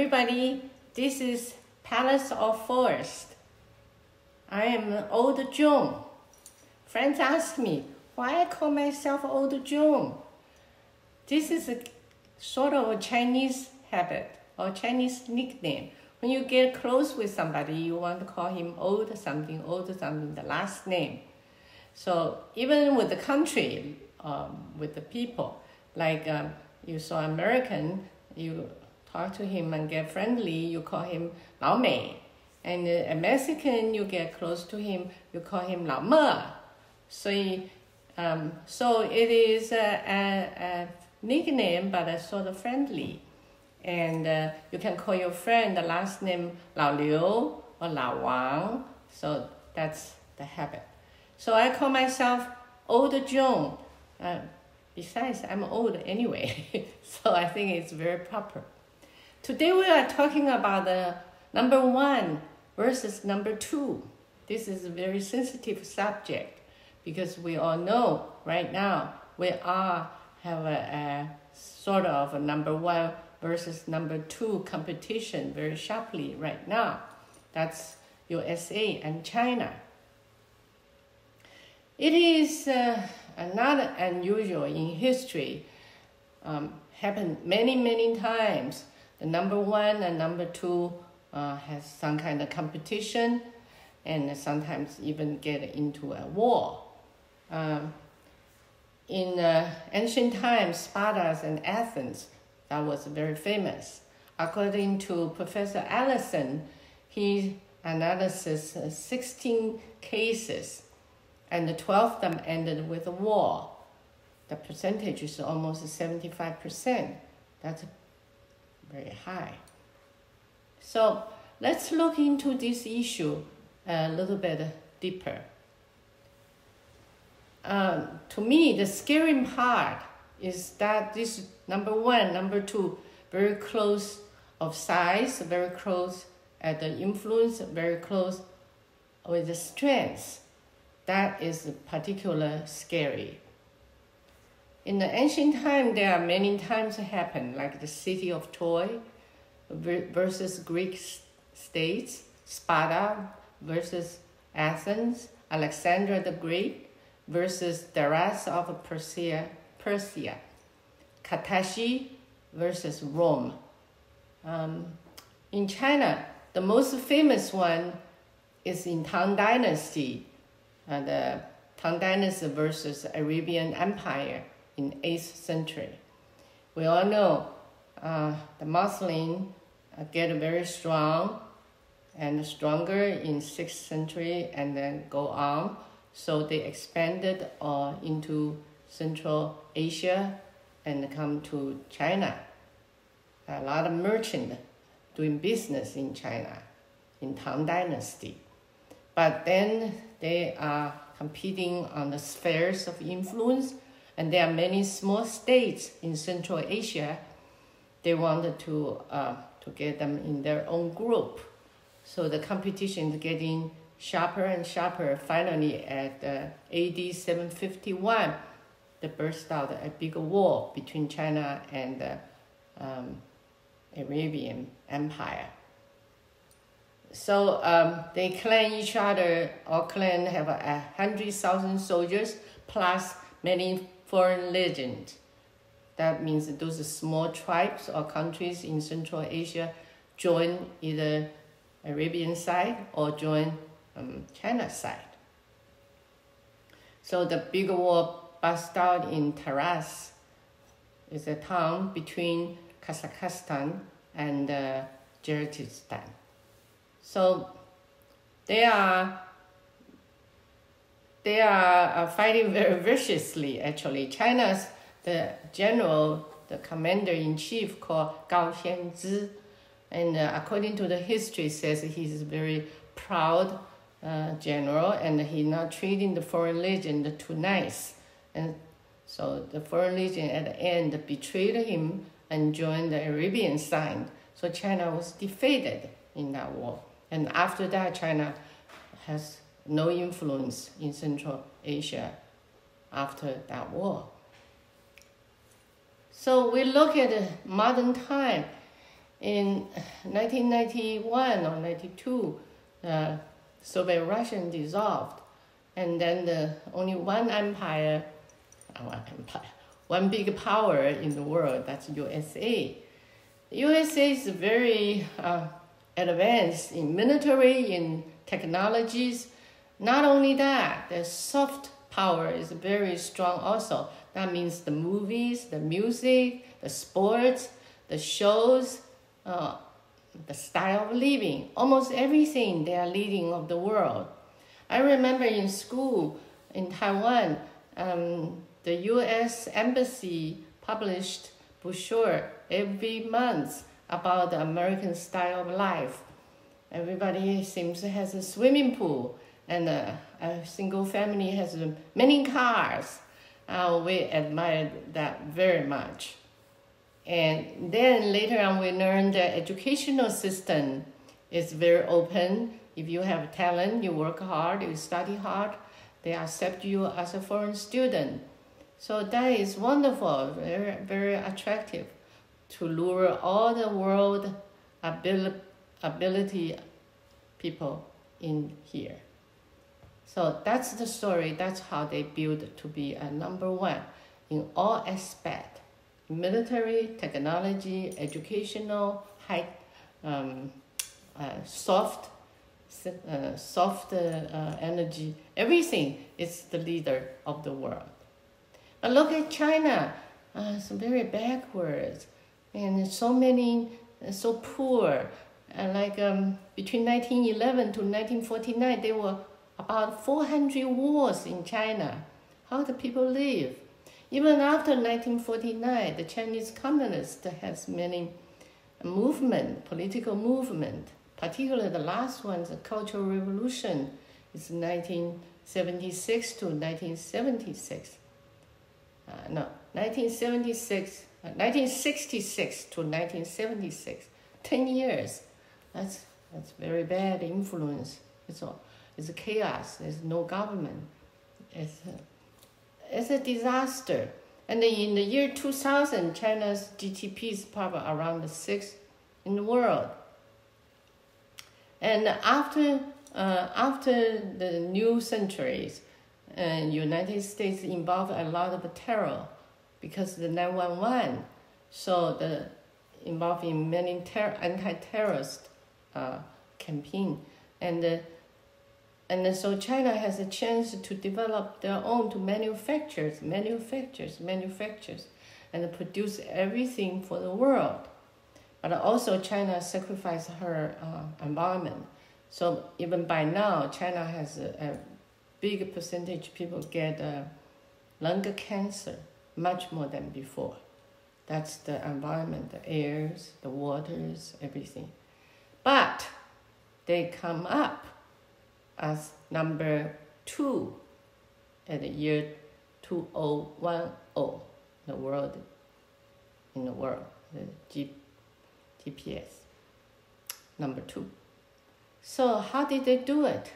everybody, this is Palace of Forest. I am Old Joan. Friends ask me why I call myself Old Joan. This is a sort of a Chinese habit or Chinese nickname. When you get close with somebody, you want to call him old something, the last name. So even with the country, with the people, like you saw American, you talk to him and get friendly, you call him Lao Mei. And a Mexican, you get close to him, you call him Lao Me. So it is a nickname, but a sort of friendly. And you can call your friend the last name Lao Liu or Lao Wang. So that's the habit. So I call myself Old Joan. Besides, I'm old anyway, so I think it's very proper. Today we are talking about the number 1 versus number 2. This is a very sensitive subject because we all know right now we all have a sort of a number 1 versus number 2 competition very sharply right now. That's USA and China. It is not unusual in history, happened many times. The number 1 and number 2 has some kind of competition and sometimes even get into a war. In ancient times, Sparta and Athens, that was very famous. According to Professor Allison, he analyzes 16 cases and 12 of them ended with a war. The percentage is almost 75%. That's very high. So let's look into this issue a little bit deeper. To me, the scary part is that this number 1, number 2, very close of size, very close at the influence, very close with the strength. That is particularly scary. In the ancient time, there are many times happen, like the city of Troy versus Greek states, Sparta versus Athens, Alexander the Great versus Darius of Persia, Katashi versus Rome. In China, the most famous one is in Tang Dynasty, the Tang Dynasty versus Arabian Empire in 8th century. We all know the Muslims get very strong and stronger in 6th century and then go on. So they expanded into Central Asia and come to China. A lot of merchants doing business in China, in Tang Dynasty. But then they are competing on the spheres of influence, and there are many small states in Central Asia. They wanted to get them in their own group. So the competition is getting sharper and sharper. Finally, at AD 751, there burst out a big war between China and the Arabian Empire. So they claim each other, all clan have 100,000 soldiers plus many foreign legions. That means that those small tribes or countries in Central Asia join either Arabian side or join China's side. So the big war burst out in Taraz. It's a town between Kazakhstan and Kyrgyzstan. So they are fighting very viciously, actually. China's the general, the commander-in-chief called Gao Xianzhi, and according to the history says he's a very proud general and he's not treating the foreign legion too nice. And so the foreign legion at the end betrayed him and joined the Arabian side. So China was defeated in that war. And after that, China has no influence in Central Asia after that war. So we look at modern time. In 1991 or 92, Soviet Russia dissolved, and then only one empire, one big power in the world, that's USA. USA is very advanced in military, in technologies. Not only that, the soft power is very strong also. That means the movies, the music, the sports, the shows, the style of living, almost everything they are leading of the world. I remember in school in Taiwan, the U.S. Embassy published brochure every month about the American style of life. Everybody seems to have a swimming pool, and a single family has many cars. We admired that very much. And then later on we learned the educational system is very open. If you have talent, you work hard, you study hard, they accept you as a foreign student. So that is wonderful, very, very attractive to lure all the world ability people in here. So that's the story. That's how they build to be a number one in all aspects: military, technology, educational, high, soft energy. Everything is the leader of the world. But look at China. It's very backwards, and so many, so poor. And between 1911 to 1949, there were about 400 wars in China. How do people live? Even after 1949, the Chinese Communists has many political movement. Particularly the last one, the Cultural Revolution, is 1976 to 1976. 1966 to 1976. 10 years. That's very bad influence. It's a chaos. There's no government. It's a disaster. And in the year 2000, China's GDP is probably around the 6th in the world. And after the new centuries, United States involved a lot of terror because of the 9/11. So involved in many anti-terrorist campaign, and so China has a chance to develop their own, to manufactures, and produce everything for the world. But also China sacrificed her environment. So even by now, China has a big percentage of people get lung cancer, much more than before. That's the environment, the airs, the waters, everything. But they come up as number 2 at the year 2010, in the world, the GPS, number 2. So how did they do it?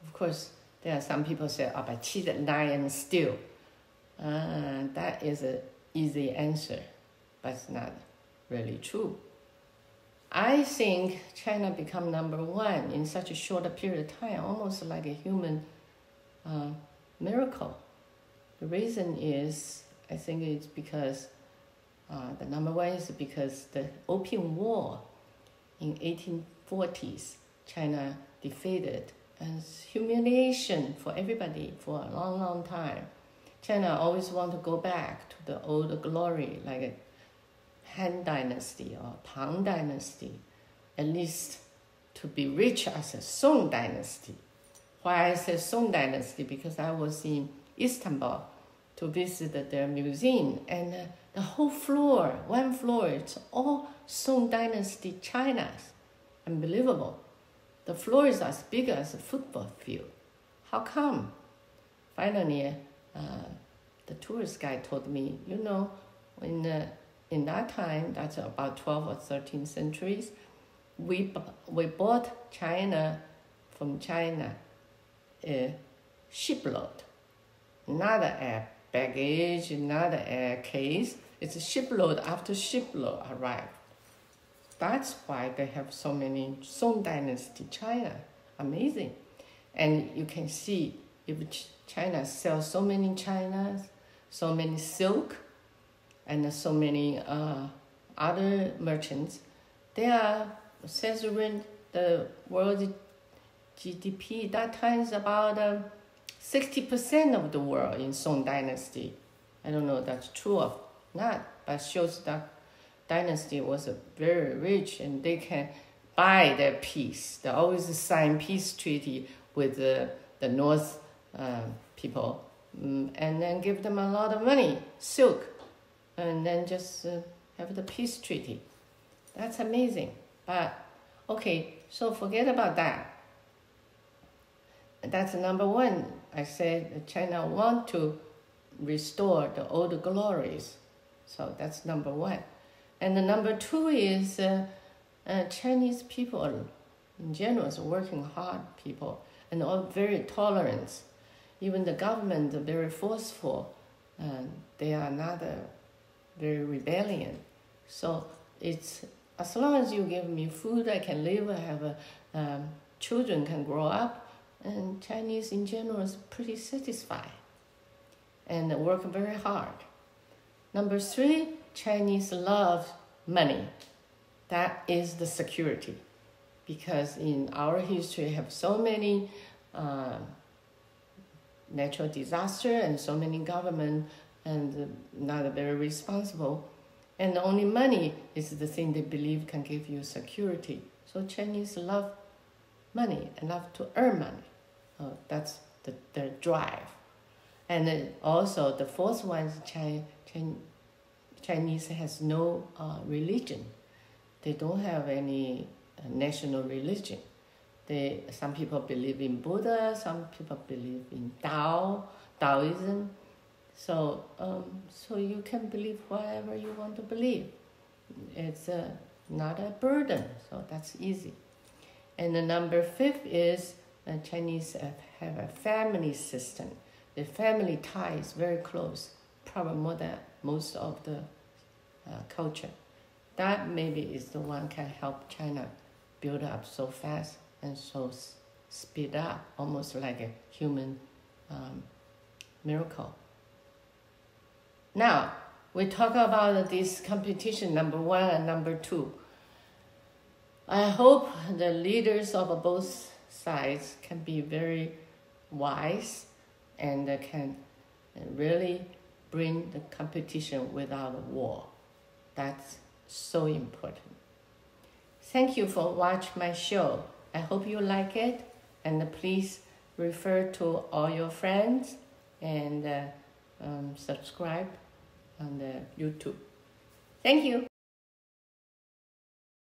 Of course, there are some people say, by cheated lion steal. That is an easy answer, but it's not really true. I think China become number 1 in such a short period of time, almost like a human miracle. The reason is, I think it's because the number 1 is because the Opium War in 1840s, China defeated, and it's humiliation for everybody for a long, long time. China always want to go back to the old glory, like a Han Dynasty or Tang Dynasty, at least to be rich as a Song Dynasty. Why I say Song Dynasty? Because I was in Istanbul to visit their museum, and the whole floor, one floor, it's all Song Dynasty Chinas. Unbelievable. The floor is as big as a football field. How come? Finally, the tourist guide told me, in that time, that's about 12th or 13th centuries, we bought from China a shipload, not a baggage, not a case. It's a shipload after shipload arrived. That's why they have so many Song Dynasty China. Amazing. And you can see if China sells so many Chinas, so many silk, and so many other merchants, they are censoring the world GDP. That time is about 60% of the world in Song Dynasty. I don't know if that's true or not, but shows that dynasty was very rich and they can buy their peace. They always sign peace treaty with the North people, and then give them a lot of money, silk, and then just have the peace treaty. That's amazing. But okay, so forget about that. That's number one. I said China want to restore the old glories. So that's number one. And the number two is Chinese people in general is working hard people and all very tolerant. Even the government are very forceful, and they are not very rebellion. So it's as long as you give me food, I can live, I have children can grow up, and Chinese in general is pretty satisfied and work very hard. Number three, Chinese love money. That is the security. Because in our history, have so many natural disaster and so many government and not very responsible. And only money is the thing they believe can give you security. So Chinese love money and love to earn money. That's their drive. And then also the fourth one is Chinese has no religion. They don't have any national religion. Some people believe in Buddha, some people believe in Taoism. So you can believe whatever you want to believe. It's not a burden, so that's easy. And the number fifth is Chinese have a family system. The family tie is very close, probably more than most of the culture. That maybe is the one can help China build up so fast and so speed up, almost like a human miracle. Now, we talk about this competition, number one and number two. I hope the leaders of both sides can be very wise and can really bring the competition without a war. That's so important. Thank you for watching my show. I hope you like it, and please refer to all your friends and subscribe on the YouTube. Thank you.